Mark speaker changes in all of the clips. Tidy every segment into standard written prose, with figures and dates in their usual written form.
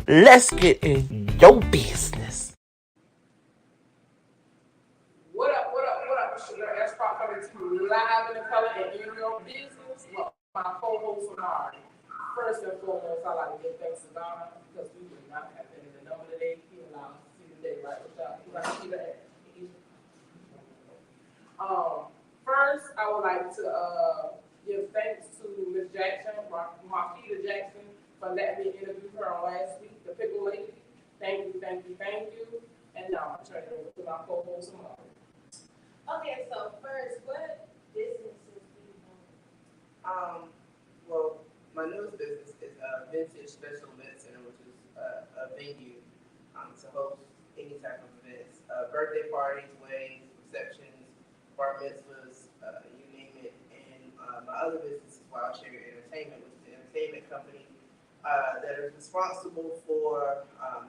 Speaker 1: Let's get in your business.
Speaker 2: What up, what up, what up? It's your girl S Pop coming to you live in the color and in your business. Well, my co-host Amari. First and foremost, I like to give thanks to God because we would not have been in the number today. He allowed us to see the day, right? Roshisda Edwards. First, I would like to give thanks to Miss Jackson, Marquita Jackson, for letting me interview her on last week, the Pickle Lady. Thank you, thank you, thank you. And now I'm turning it over to my co-host Amari.
Speaker 3: Okay, so first, what businesses do you own?
Speaker 4: Well, my newest business is Vintage Special Event Center, which is a venue to host any type of events, birthday parties, weddings, receptions, bar mitzvahs, you name it. And my other business is Wild Cherry Entertainment, which is an entertainment company that is responsible for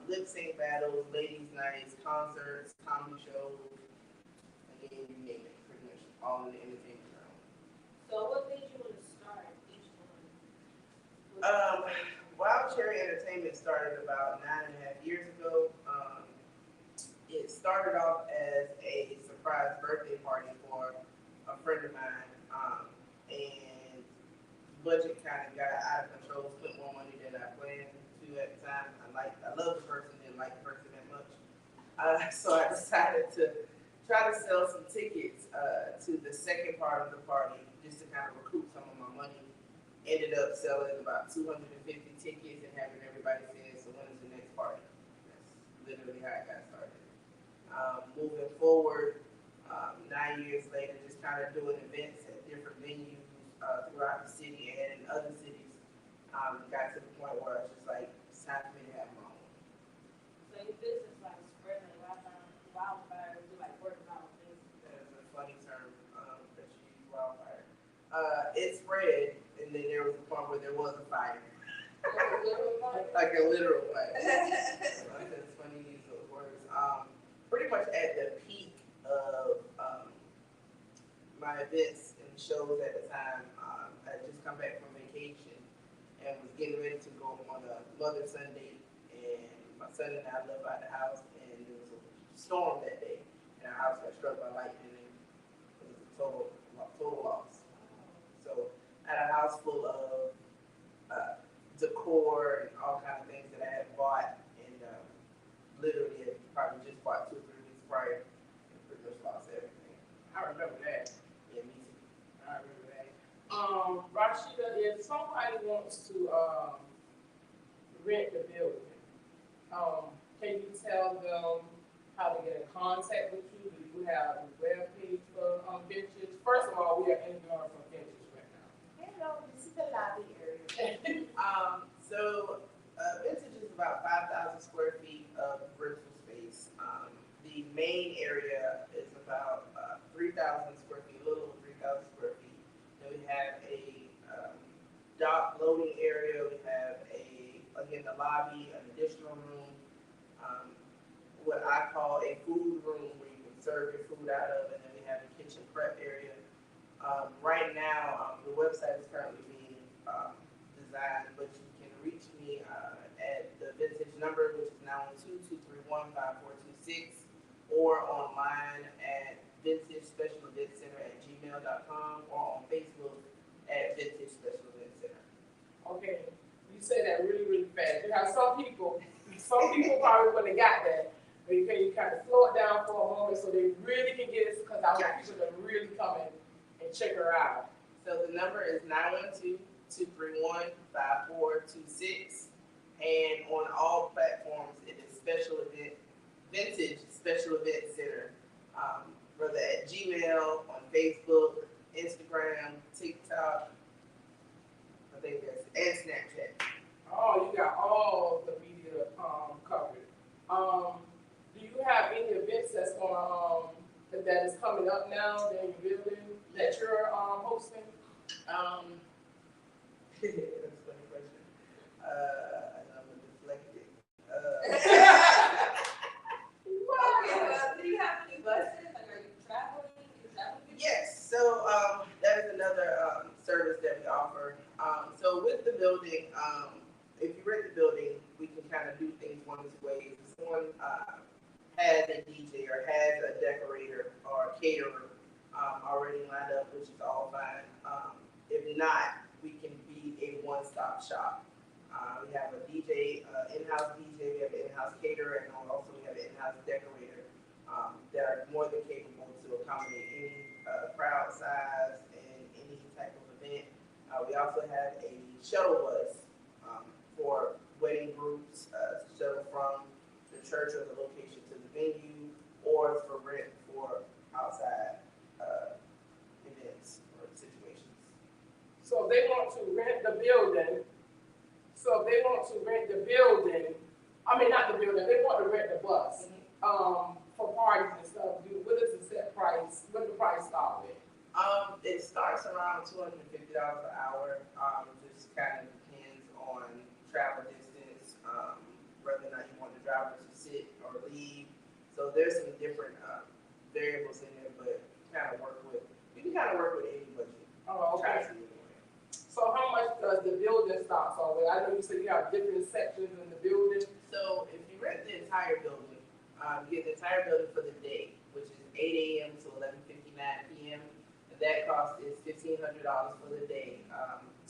Speaker 4: lip sync battles, ladies' nights, concerts, comedy shows, and then you name it, pretty much all in the entertainment realm.
Speaker 3: So what made you want to start each one?
Speaker 4: Wild Cherry Entertainment started about 9.5 years ago. It started off as a surprise birthday party for a friend of mine, and budget kind of got out of control, spent more money than I planned to at the time. I love the person, didn't like the person that much. So I decided to try to sell some tickets to the second part of the party just to kind of recoup some of my money. Ended up selling about 250 tickets and having everybody say, so when is the next party? That's literally how it got started. Moving forward, 9 years later, just kind of doing events at different venues throughout the city and in other cities. Got to the point where it's just like, it's time for me to have my own.
Speaker 3: So your business like spreading wildfire, do like word of mouth business.
Speaker 4: That is a funny term that you use, wildfire. It spread, and then there was a point where there was a fire. Like a literal fire. It's funny to use those words. Pretty much at the peak of my events and shows at the time, I had just come back from vacation and was getting ready to go on a mother-son date. And my son and I left out the house, and there was a storm that day, and our house got struck by lightning, and it was a total loss. So I had a house full of decor and all kinds of things that I had bought, and literally had probably just bought 2 or 3 weeks prior, and pretty much lost everything.
Speaker 2: I remember that.
Speaker 4: Yeah, me too.
Speaker 2: I remember that. Roshisda, if somebody wants to rent the building, can you tell them how to get in contact with you? Do you have a web page for Vintage? First of all, we are interviewing from Vintage right now.
Speaker 3: Hello, this is the lobby area.
Speaker 4: So Vintage is about 5,000 square feet of rental space. The main area is about 3,000 square feet, a little over 3,000 square feet. Then we have a dock loading area. We have again, the lobby, an additional room, what I call a food room where you can serve your food out of, and then we have a kitchen prep area. Right now, the website is currently being designed, but you can reach me at the Vintage number, which is 912-231-5426, or online at Vintage Special Event Center at gmail.com, or on Facebook at Vintage Special Event Center.
Speaker 2: Okay, you say that really, really fast. You have some people probably wouldn't have got that. But you kind of slow it down for a moment so they really can get it, because I want people to really come in and check her out.
Speaker 4: So the number is 912-231-5426, and on all platforms it is Vintage Special Event Center, whether at Gmail, on Facebook, Instagram, TikTok, I think that's, and Snapchat.
Speaker 2: Oh, you got all the media covered. Do you have any events that's going that is coming up now that you're building that you're hosting?
Speaker 4: That's a funny question. I'm deflected.
Speaker 3: Do you have any buses? Like, are you traveling?
Speaker 4: Yes, so that is another service that we offer. So with the building, if you rent the building, we can kind of do things one of two ways. If someone has a DJ or has a decorator or a caterer already lined up, which is all fine. If not, we can be a one-stop shop. We have a DJ, in-house DJ, we have an in-house caterer, and also we have an in-house decorator that are more than capable to accommodate any crowd size and any type of event. We also have a shuttle bus for wedding groups to shuttle from the church or the location to the venue, or for rent for outside events or situations.
Speaker 2: So if they want to rent the building, I mean, not the building, they want to rent the bus, for parties and stuff, what is the set price, what the price start with?
Speaker 4: It starts around $250 an hour. Just kind of depends on travel distance, whether or not you want the driver to sit or leave. So there's some different variables in there, but you can kind of work with any budget.
Speaker 2: Oh, okay. So how much does the building start off with? I know you said you have different sections in the building.
Speaker 4: So if you rent the entire building, you get the entire building for the day, which is 8 a.m. to 11:59 p.m. And that cost is $1,500 for the day,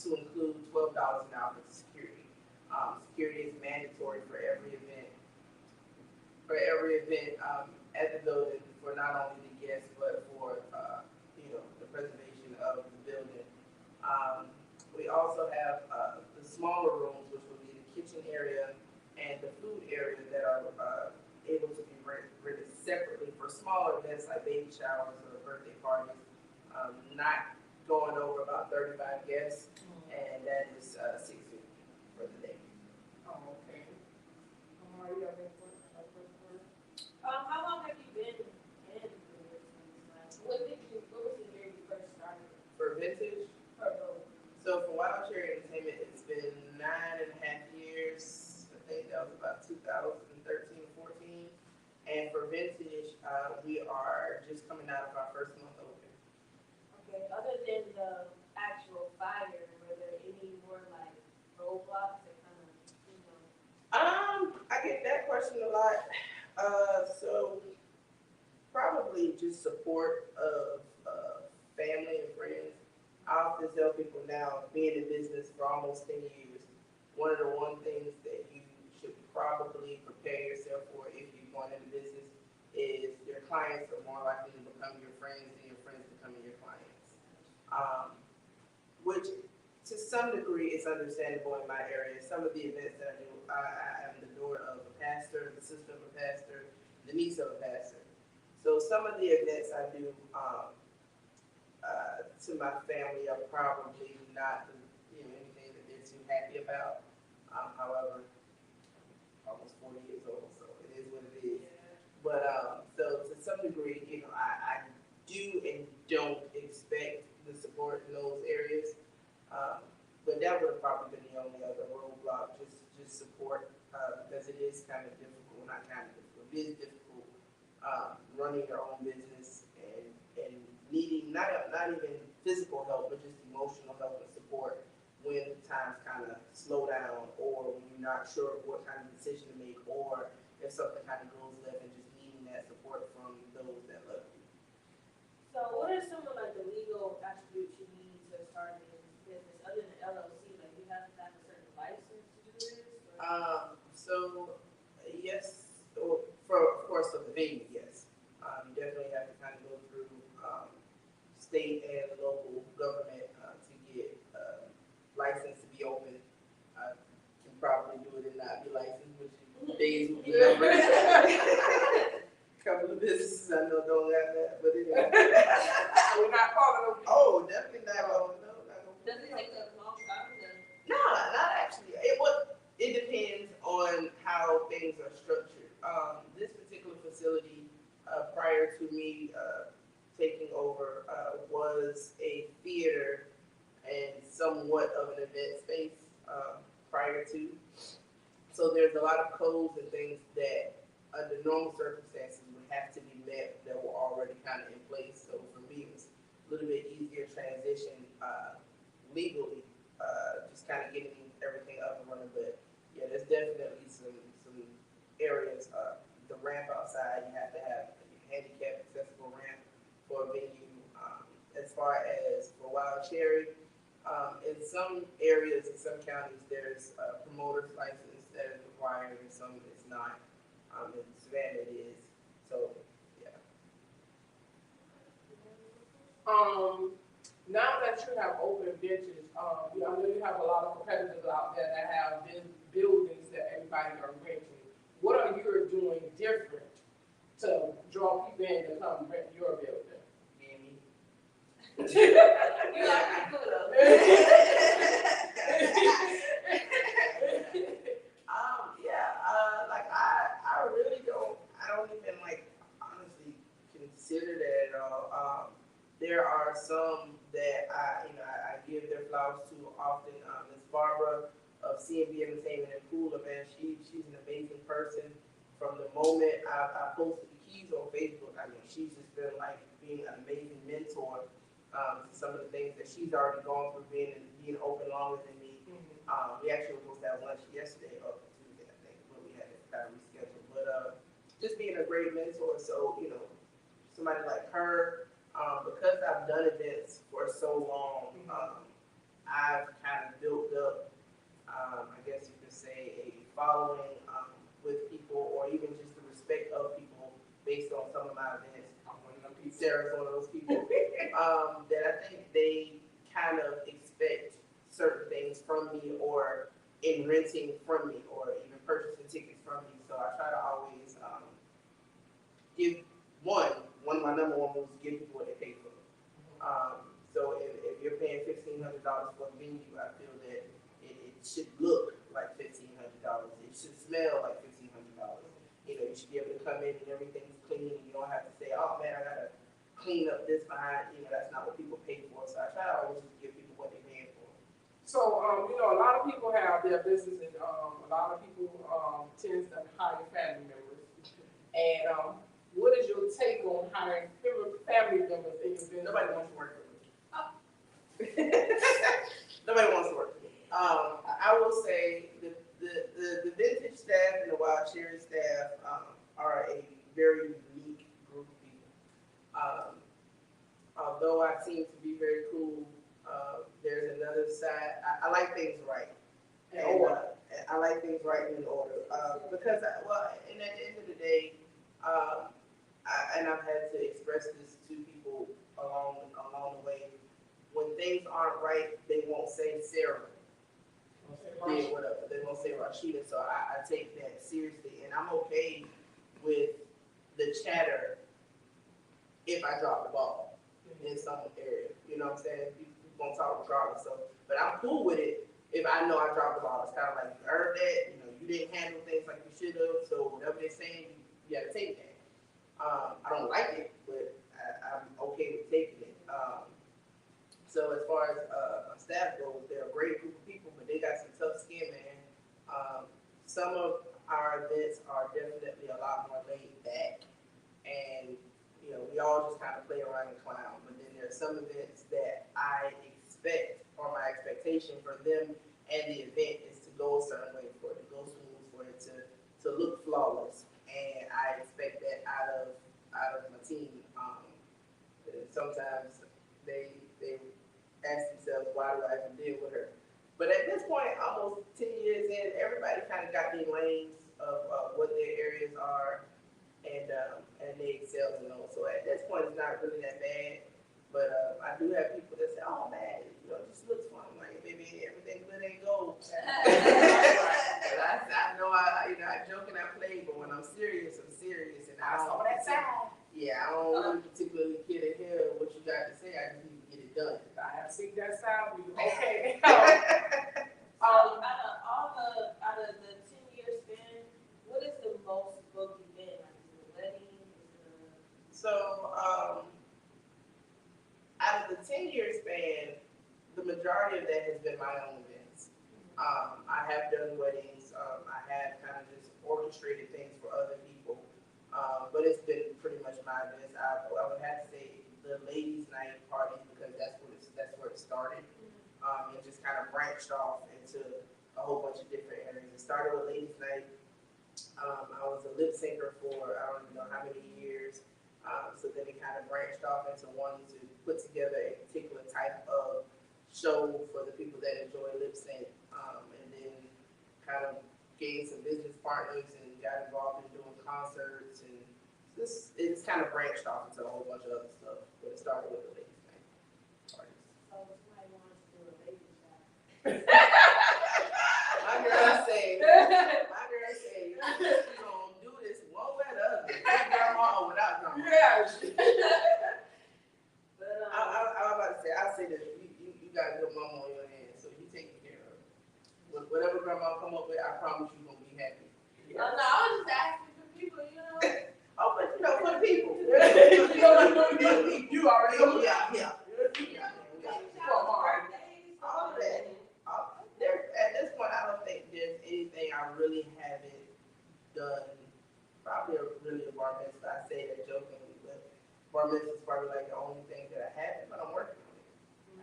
Speaker 4: to include $12 an hour for security. Security is mandatory for every event. At the building, for not only the guests but for the preservation of the building. We also have the smaller rooms, which will be the kitchen area and the food area, that are able to be rented separately for smaller events like baby showers or birthday parties, not going over about 35 guests, and that is $650 for the day.
Speaker 2: Oh, okay. You have any questions?
Speaker 3: How long have you been in the business? What was the year you first started?
Speaker 4: For vintage,
Speaker 3: For both?
Speaker 4: so for Wild Cherry Entertainment, it's been 9.5 years. I think that was about 2013, 14. And for vintage, we are just coming out of our first month open.
Speaker 3: Okay, other than the actual fire, were there any more like roadblocks that kind of,
Speaker 4: I get that question a lot. So probably just support of family and friends. I often tell people now, being in business for almost 10 years, one of the things that you should probably prepare yourself for if you're going into business is your clients are more likely to become your friends than your friends becoming your clients. Which to some degree is understandable in my area. Some of the events that I do, I am the daughter of a pastor, the sister of a pastor, the niece of a pastor. So some of the events I do to my family are probably not anything that they're too happy about. However, almost 40 years old, so it is what it is. But so to some degree, I do and don't expect the support in those areas. But that would have probably been the only other roadblock, just support, because it is kind of difficult, not kind of difficult, it is difficult running your own business and needing not even physical help, but just emotional help and support when times kind of slow down, or when you're not sure what kind of decision to make, or if something kind of goes left, and just needing that support from those that love you.
Speaker 3: so what are some of like the legal attributes you need to start a business other than LLC? Like you have to have a certain license to do this?
Speaker 4: So yes, of course, for the venue, yes. You definitely have to kind of go through state and local government to get licensed to be open. I can probably do it and not be licensed, which days will be numbered. A couple of businesses I know don't have that, but anyway.
Speaker 2: We're not calling them.
Speaker 4: Oh, definitely not. No, not
Speaker 3: Does it take a long time?
Speaker 4: No, not actually. It depends on how things are structured. This particular facility, prior to me taking over, was a theater and somewhat of an event space prior to. So there's a lot of codes and things that, under normal circumstances, would have to be met that were already kind of in place. So for me, it was a little bit easier transition legally, just kind of getting everything up and running. But yeah, there's definitely some ramp outside. You have to have a handicap accessible ramp for a venue. As far as for Wild Cherry, in some areas, in some counties, there's a promoter's license that is required, and some it's not. In Savannah, it is. So, yeah.
Speaker 2: Now that you have open benches, I know you have a lot of competitors out there that have buildings that everybody are renting. What are you doing different to draw people in to come rent your building?
Speaker 3: You like people though.
Speaker 4: Like I really don't. I don't even like honestly consider that at all. There are some that I give their flowers to often. Miss Barbara of CMB Entertainment and Pool Event. She's an amazing person. From the moment I posted the keys on Facebook, I mean, she's just been like being an amazing mentor to some of the things that she's already gone through, being open longer than me. We actually were supposed to have lunch yesterday, or Tuesday, I think, but we had to kind of reschedule. But just being a great mentor. So somebody like her. Because I've done events for so long, I've kind of built up, I guess you could say, a following with people, or even just the respect of people based on some of my events. Sarah's one of those people that I think they kind of expect certain things from me, or in renting from me, or even purchasing tickets from me. So I try to always give one of my number one moves is give people what they pay for. So if you're paying $1,500 for a venue, I feel that it should look like $1,500. It should smell like $1,500. You should be able to come in and everything's clean, and you don't have to say, oh man, I gotta clean up this behind. That's not what people pay for. So I try to always just give people what they're paying for.
Speaker 2: So, a lot of people have their businesses, and a lot of people tend to hire family members. And what is your take on hiring family members in your business?
Speaker 4: Nobody wants to work with me. Nobody wants to work with me. I will say the vintage staff and the Wild Cherry staff are a very unique group of people. Although I seem to be very cool, there's another side. I like things right. And I like things right and in order. Because, at the end of the day, and I've had to express this to people along the way. When things aren't right, they won't say Sarah. Yeah, whatever. They won't say Roshisda. So I take that seriously, and I'm okay with the chatter if I drop the ball in some area. You know what I'm saying? People won't talk regardless. So, but I'm cool with it if I know I dropped the ball. It's kind of like you earned that. You didn't handle things like you should have. So whatever they're saying, you got to take that. I don't like it, but I'm okay with taking it. So as far as my staff goes, they're a great group of people, but they got some tough skin, man. Some of our events are definitely a lot more laid back, and we all just kind of play around and clown. But then there are some events that I expect, or my expectation for them and the event is to go a certain way, for it to go smooth, for it to look flawless. And I expect that out of my team. Sometimes they ask themselves, why do I even deal with her? But at this point, almost 10 years in, everybody kind of got their lanes of what their areas are, and they excel in those. So at this point, it's not really that bad. But I do have people that say, oh man, it just looks fun. I'm like, baby, everything good ain't gold. But I know I joke and I play, but when I'm serious, I'm serious. And I don't really particularly care to hear what you got to say. I just need to get it done.
Speaker 2: I have seen that side. Okay.
Speaker 3: Out of the 10-year span, what is the most booked event? Like, is it a wedding?
Speaker 4: So, out of the 10-year span, the majority of that has been my own events. I have done weddings. I have kind of just orchestrated things for other people. But it's been pretty much my events. I would have to say the ladies' night parties, because that's where it started. It just kind of branched off into a whole bunch of different areas. It started with ladies' night. I was a lip syncer for I don't even know how many years. So then it kind of branched off into wanting to put together a particular type of show for the people that enjoy lip sync. And then kind of gained some business partners and got involved in doing concerts. And it's kind of branched off into a whole bunch of other stuff. But it started with the ladies night parties.
Speaker 3: So somebody wants to do a baby shower.
Speaker 4: My girl say, you gonna do this one way or the other. With grandma or without grandma.
Speaker 2: Yeah.
Speaker 3: But
Speaker 4: I was about to say, I say that you got a good mama on your hands, so you take care of her. Whatever grandma come up with, I promise you gonna be happy.
Speaker 3: no, I was just asking for people, you know.
Speaker 4: Oh, but you know, for the people.
Speaker 2: You already know.
Speaker 4: Yeah.
Speaker 3: Baby showers, birthdays,
Speaker 4: All of that. At this point, I don't think there's anything I really haven't done. Probably really a bar mitzvah. I say that jokingly, but bar mitzvah is probably like the only thing that I haven't, but I'm working on it.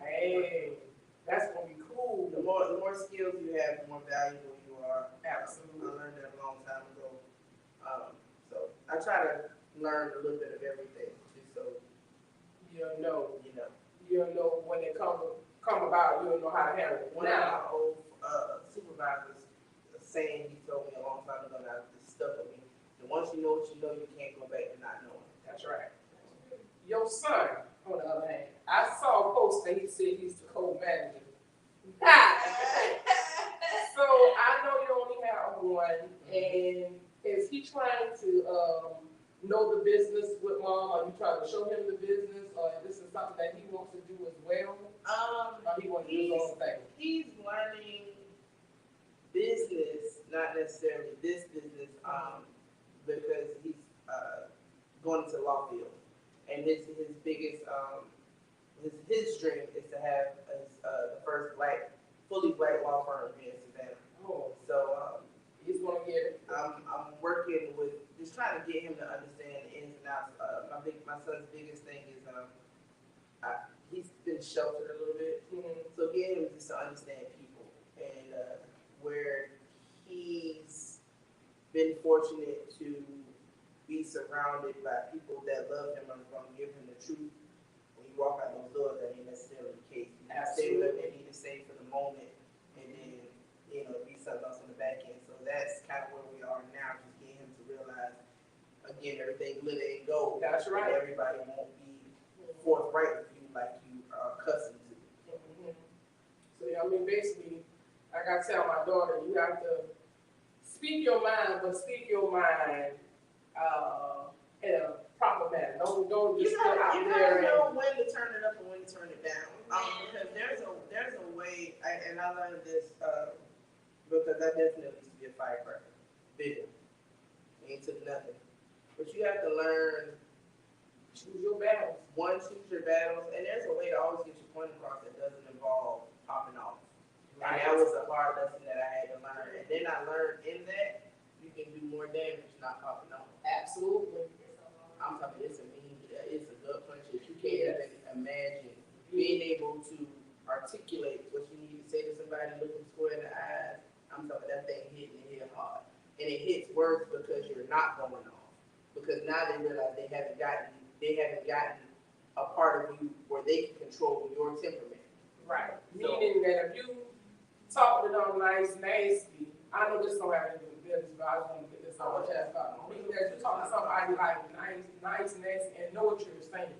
Speaker 2: Hey, that's gonna be cool.
Speaker 4: The more skills you have, the more valuable you are.
Speaker 2: Absolutely.
Speaker 4: I learned that a long time ago. So I try to learn a little bit of everything, just so
Speaker 2: You'll know.
Speaker 4: you know.
Speaker 2: You'll know when it come about. You'll know how to handle it.
Speaker 4: One of my old supervisors, a saying he told me a long time ago, and it stuck with me. And once you know what you know, you can't go back to not knowing.
Speaker 2: That's right. Your son, on the other hand, I saw a post that he said he's the co-manager. So I know you only have one, and is he trying to know the business with mom? Are you trying to show him the business, or this is something that he wants to do as well? Or he wants to do his own thing?
Speaker 4: He's learning business, not necessarily this business, because he's going to law field, and his biggest his dream is to have the first fully black law firm here in Savannah.
Speaker 2: Oh,
Speaker 4: So
Speaker 2: he's gonna get it.
Speaker 4: I'm working with just trying to get him to understand the ins and outs. My son's biggest thing is he's been sheltered a little bit, so get him just to understand people and where he's been fortunate to be surrounded by people that love him and going to give him the truth. When you walk out those doors, that ain't necessarily the case. You have to say what they need to say for the moment, and then be something else on the back end. So that's kind of where we are now, just getting him to realize, again, everything glitter and gold.
Speaker 2: That's right.
Speaker 4: And everybody won't be forthright with you like you are accustomed to.
Speaker 2: So I mean, basically, like I tell my daughter, you have to speak your mind, but speak your mind in a proper manner. Don't just get out
Speaker 4: You
Speaker 2: there
Speaker 4: gotta know when to turn it up and when to turn it down. Because there's a way, and I learned this because I definitely used to be a firecracker, big one. Ain't took nothing, but you have to learn.
Speaker 2: choose your battles.
Speaker 4: One, choose your battles, and there's a way to always get your point across that doesn't involve popping off. And that was a hard lesson that I had to learn. And then I learned in that you can do more damage not popping off.
Speaker 2: Absolutely.
Speaker 4: I'm talking, it's a gut punch that you can't even imagine. Being able to articulate what you need to say to somebody, look them square in the eyes. I'm talking that thing hitting the head hard. And it hits worse because you're not going off. Because now they realize they haven't gotten a part of you where they can control your temperament.
Speaker 2: Right. Meaning that if you talk to them nice, nasty, I know this don't have anything to do with business, but I just want to get this on my chest. Meaning that you talk to somebody like nice, nasty, and know what you're saying,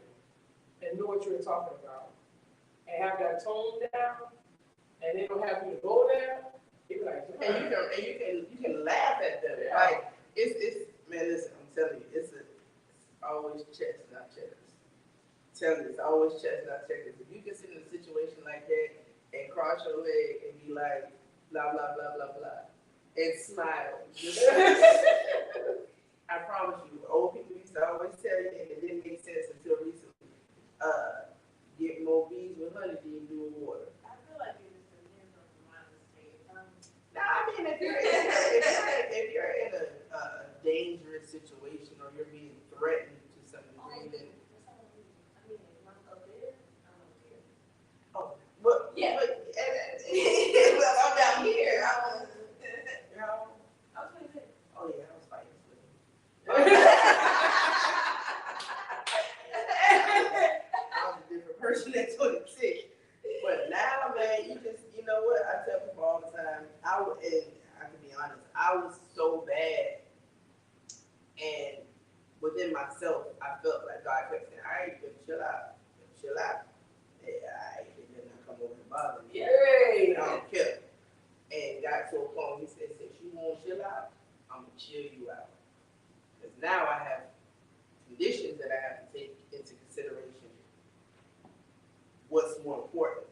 Speaker 2: and know what you're talking about, and have that tone down, and they don't have you to go there. You're like,
Speaker 4: And you can laugh at them.
Speaker 2: Yeah.
Speaker 4: Like it's man, listen, I'm telling you, it's always chestnut checkers. Tell you, it's always chestnut checkers. If you can sit in a situation like that and cross your leg and be like blah blah blah blah blah and smile, I promise you, old people used to always tell you, and it didn't make sense until recently. Get more bees with honey than you do with water.
Speaker 3: I feel like it just depends on the mind state.
Speaker 4: No, I mean, if you're in a dangerous situation or you're being threatened to some degree, then but
Speaker 3: Yeah.
Speaker 4: Well, I'm down here.
Speaker 3: I was 26.
Speaker 4: Oh yeah, I was don't care. And got to a point, he said, since you won't chill out, I'm going to chill you out. Because now I have conditions that I have to take into consideration. What's more important?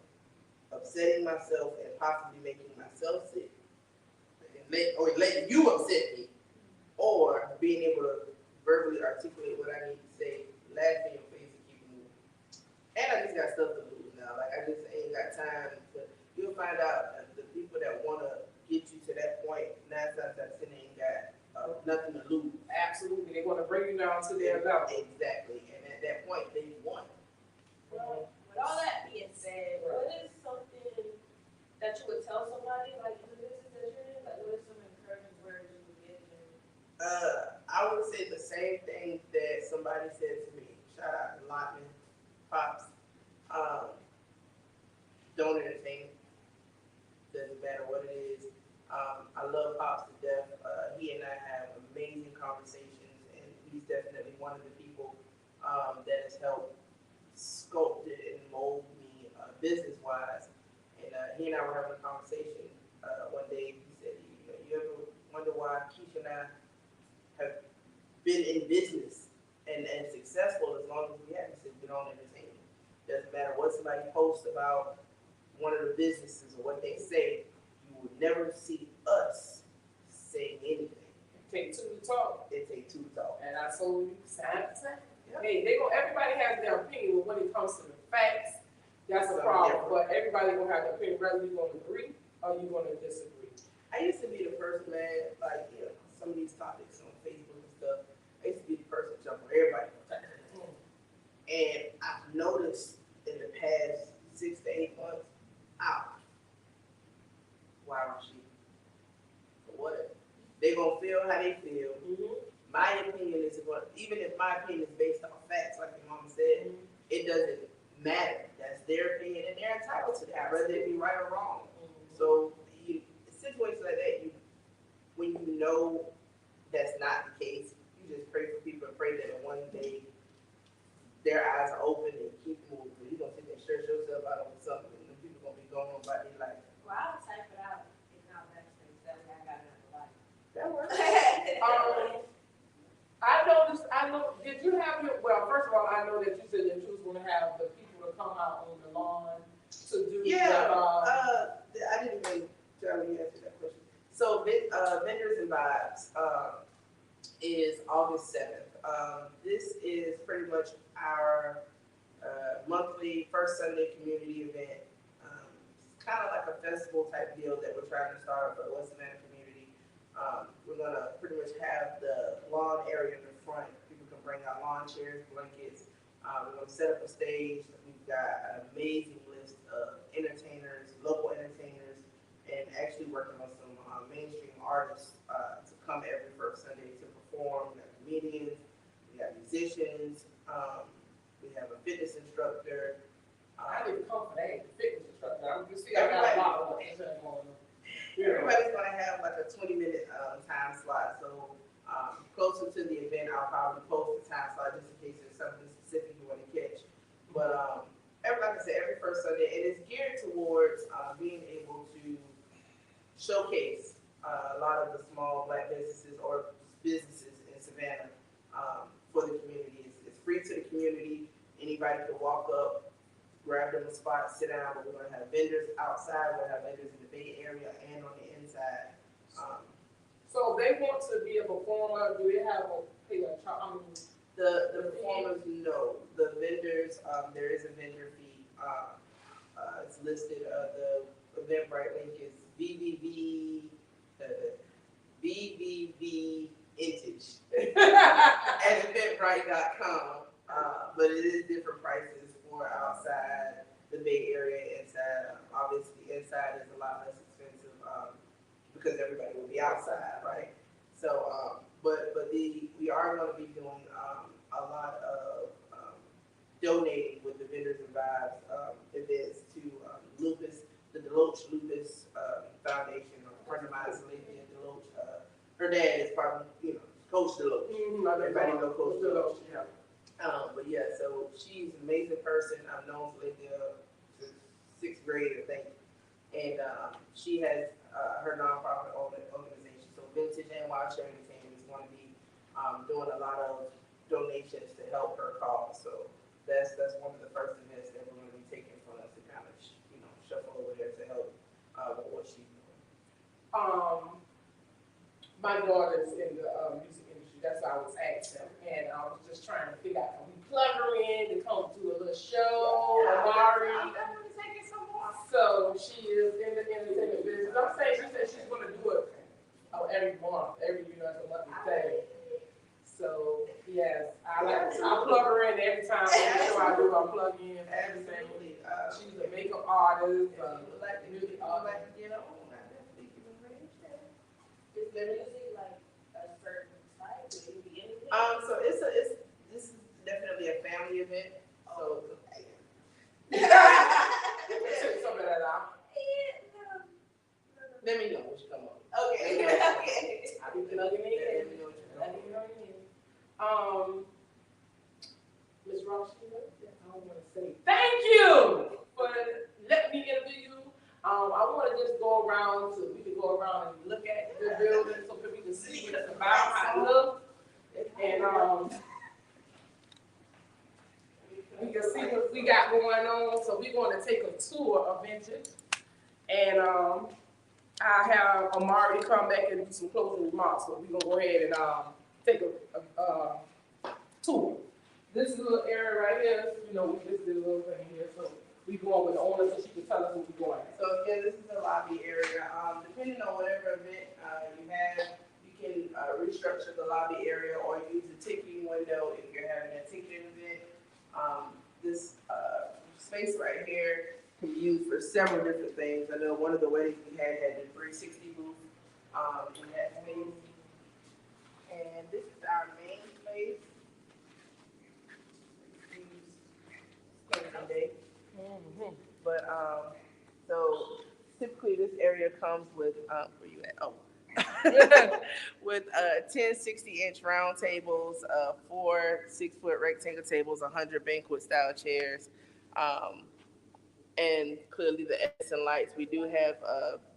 Speaker 4: Upsetting myself and possibly making myself sick, or letting you upset me, or being able to verbally articulate what I need to say, laugh in your face, and keep it moving. And I just got stuff to lose now. Like, I just ain't got time to. You'll find out the people that want to get you to that point, 9 times out of 10 ain't got nothing to lose.
Speaker 2: Absolutely, they want to bring you down to their level.
Speaker 4: Exactly, and at that point, they won.
Speaker 3: Well, with all that being said, what is something that you would tell somebody, like in the business that you're in? Like, what are some encouraging words you would give them?
Speaker 4: I would say the same thing that somebody said to me. Shout out to Lotman, Pops. Don't entertain. Doesn't matter what it is. I love Pops to death. He and I have amazing conversations, and he's definitely one of the people that has helped sculpt it and mold me business-wise. And he and I were having a conversation one day. He said, you ever wonder why Keisha and I have been in business and successful as long as we have? He said, we don't entertain. Doesn't matter what somebody posts about one of the businesses or what they say, you will never see us saying anything.
Speaker 2: It takes two to talk.
Speaker 4: It takes two to talk.
Speaker 2: And I told you, side to side.
Speaker 4: Yeah.
Speaker 2: Hey, everybody has their opinion, but when it comes to the facts, that's a
Speaker 4: So
Speaker 2: problem.
Speaker 4: different.
Speaker 2: But everybody gonna have their opinion, whether you're gonna agree or you're gonna disagree.
Speaker 4: I used to be the person, man, like, some of these topics on Facebook and stuff, I used to be the person jumping on everybody. And I've noticed in the past 6 to 8 months, why Roshisda? For what? They gonna feel how they feel.
Speaker 2: Mm-hmm.
Speaker 4: My opinion is, even if my opinion is based on facts, like your mama said, it doesn't matter. That's their opinion, and they're entitled to that, whether it be right or wrong. So, situations like that, when you know that's not the case, you just pray for people and pray that one day their eyes are open and keep moving. You're gonna sit there and stress yourself out over something, and people gonna be going on about their life.
Speaker 3: Well, I'll type it out in our backspace. That way I got it on the light.
Speaker 2: That works. I know, did you have well, first of all, I know that you said that you was going to have the people to come out on the lawn to do
Speaker 4: I didn't even tell you answer that question. So, Vendors and Vibes is August 7th. This is pretty much our monthly first Sunday community event. It's kind of like a festival type deal that we're trying to start for the West Atlanta community. We're going to pretty much have the lawn area in the front. People can bring out lawn chairs, blankets. We're going to set up a stage. We've got an amazing list of entertainers, local entertainers, and actually working on some mainstream artists to come every first Sunday to perform. We have comedians, we have musicians, we have a fitness instructor.
Speaker 2: I didn't come for that, the fitness instructor. I can see I got a lot of things going on.
Speaker 4: Everybody's going to have like a 20-minute time slot. So closer to the event, I'll probably post the time slot just in case there's something specific you want to catch. But like I said, every first Sunday, and it's geared towards being able to showcase a lot of the small Black businesses or businesses in Savannah for the community. It's free to the community. Anybody can walk up, grab them a spot, sit down. But we're going to have vendors outside. We're going to have vendors in the Bay Area and on the inside.
Speaker 2: So they want to be a performer. Do they have
Speaker 4: The performers, no. The vendors, there is a vendor fee. It's listed. The Eventbrite link is VVV Intage at eventbrite.com. But it is different prices for outside the Bay Area and inside. Obviously, inside is a lot less expensive because everybody will be outside, right? So, we are going to be doing a lot of donating with the Vendors and Vibes events to the Deloach Lupus Foundation. A friend of mine, Cynthia Deloach, her dad is probably, Coach Deloach. Everybody know Coach Deloach.
Speaker 2: Yeah.
Speaker 4: But yeah, so she's an amazing person. I've known Cynthia since 6th grade, I think. And she has her nonprofit organization. So Vintage and Wild Charity Team is going to be doing a lot of donations to help her cause. So that's one of the first events that we're going to be taking from us to kind of shuffle over there to help with what she's doing.
Speaker 2: My daughter's in the music industry. That's why I was asking, and I was just trying to figure out, can we plug her in to come do a little show? Amari. So she is in the entertainment business. I'm saying she said she's going to do it every month, it's a monthly thing. So yes, I'll plug her in every time. Every show I do, I'll plug in everything. She's a makeup artist, music artist.
Speaker 3: Is there music like a certain type? Will you be anything?
Speaker 4: So this is definitely a family event. So
Speaker 2: Some of that out.
Speaker 4: let me know what you come up with.
Speaker 3: Okay.
Speaker 2: I'll be plugging in.
Speaker 4: Let me know what you come up with.
Speaker 2: Ms. Roshisda, I want to say thank you for letting me interview you. I want to just go around we can go around and look at the building so people can see what it's about, how it looks, and we can see what we got going on. So we're going to take a tour of Vintage, and I have Amari come back and do some closing remarks. So we're gonna go ahead and take a tour. This little area right here, we just did a little thing here, so we going with the owner so she can tell us what we're going.
Speaker 4: So again, this is the lobby area. Depending on whatever event you have, you can restructure the lobby area or use the ticketing window if you're having a ticketing event. This space right here can be used for several different things. I know one of the weddings we had the 360 booth in that space. And this is our main space. Day. But so typically this area comes with where you at? Oh, with 10 60-inch round tables, 4 6-foot rectangle tables, 100 banquet style chairs, and clearly the Edison lights. We do have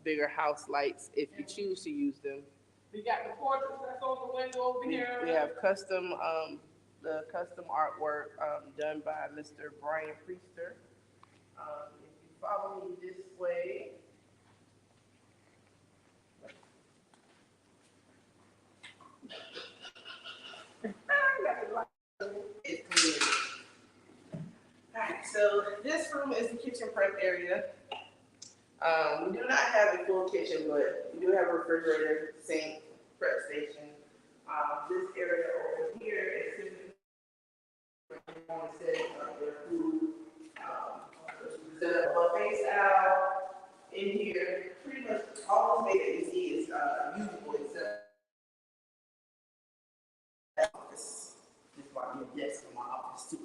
Speaker 4: bigger house lights if you choose to use them.
Speaker 2: We got the portraits that's on the window over here.
Speaker 4: We have custom artwork done by Mr. Brian Priester. If you follow me this way, Alright, so this room is the kitchen prep area. We do not have a full kitchen, but we do have a refrigerator, sink, prep station. This area over here is typically on setting up their food. Set up buffet style in here. Pretty much all the space that you see is usable except office. This is why I'm a desk in my office too.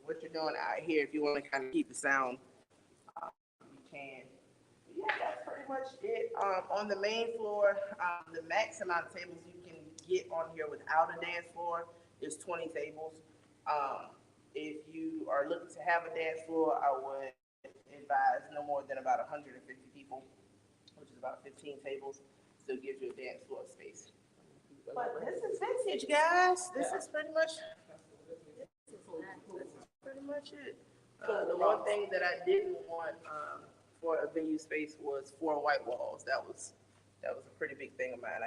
Speaker 4: What you're doing out here, if you want to kind of keep the sound, you can. But yeah, that's pretty much it. On the main floor, the max amount of tables you can get on here without a dance floor is 20 tables. If you are looking to have a dance floor, I would advise no more than about 150 people, which is about 15 tables. Still gives you a dance floor space. But this is Vintage, guys. This is pretty much it. The one thing that I didn't want for a venue space was 4 white walls. That was a pretty big thing of mine.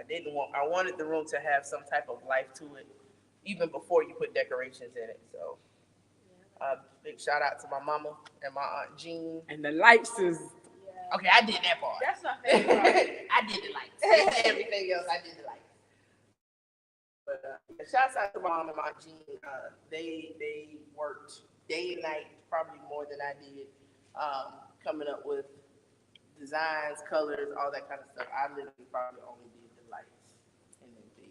Speaker 4: I wanted the room to have some type of life to it, even before you put decorations in it. So, big shout out to my mama and my aunt Jean.
Speaker 2: And the lights is.
Speaker 4: Okay, I did that part.
Speaker 3: That's my favorite part.
Speaker 4: I did the lights. Everything else, I did the lights. But shouts out to my mom and my Jean. They worked day and night, probably more than I did, coming up with designs, colors, all that kind of stuff. I literally probably only did the lights and then did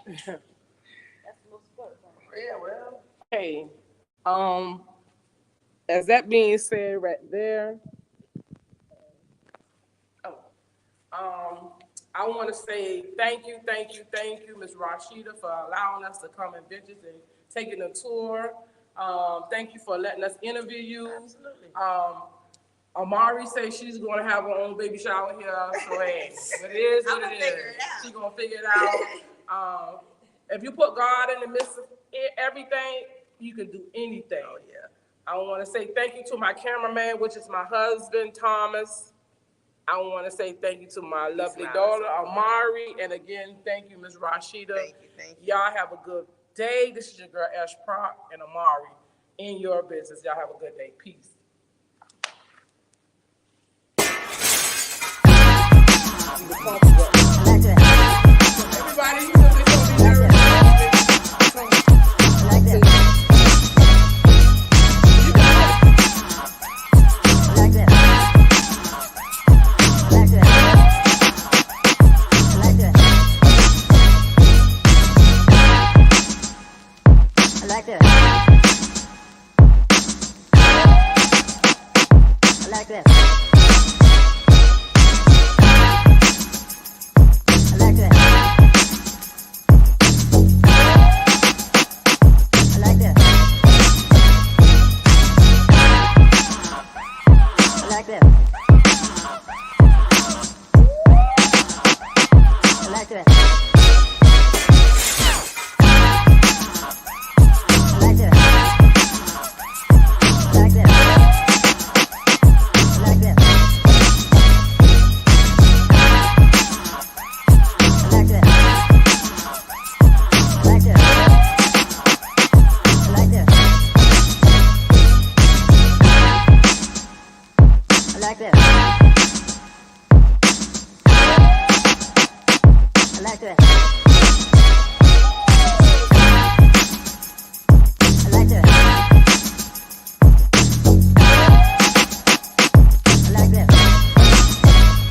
Speaker 4: everything.
Speaker 3: That's the most important part.
Speaker 4: Yeah, well.
Speaker 2: Hey, as that being said right there, I want to say thank you, Ms. Roshisda, for allowing us to come and visit and taking a tour. Thank you for letting us interview you.
Speaker 4: Absolutely.
Speaker 2: Amari says she's going to have her own baby shower here, so hey, but it is what it is. She's going to figure it out. If you put God in the midst of everything, you can do anything.
Speaker 4: Oh, yeah.
Speaker 2: I want to say thank you to my cameraman, which is my husband, Thomas. I want to say thank you to my lovely daughter, Amari. And again, thank you, Ms. Roshisda.
Speaker 4: Thank you.
Speaker 2: Y'all have a good day. This is your girl, Ash Proc and Amari. In your business. Y'all have a good day. Peace. Everybody, you know they're going to be nervous.
Speaker 5: Like this.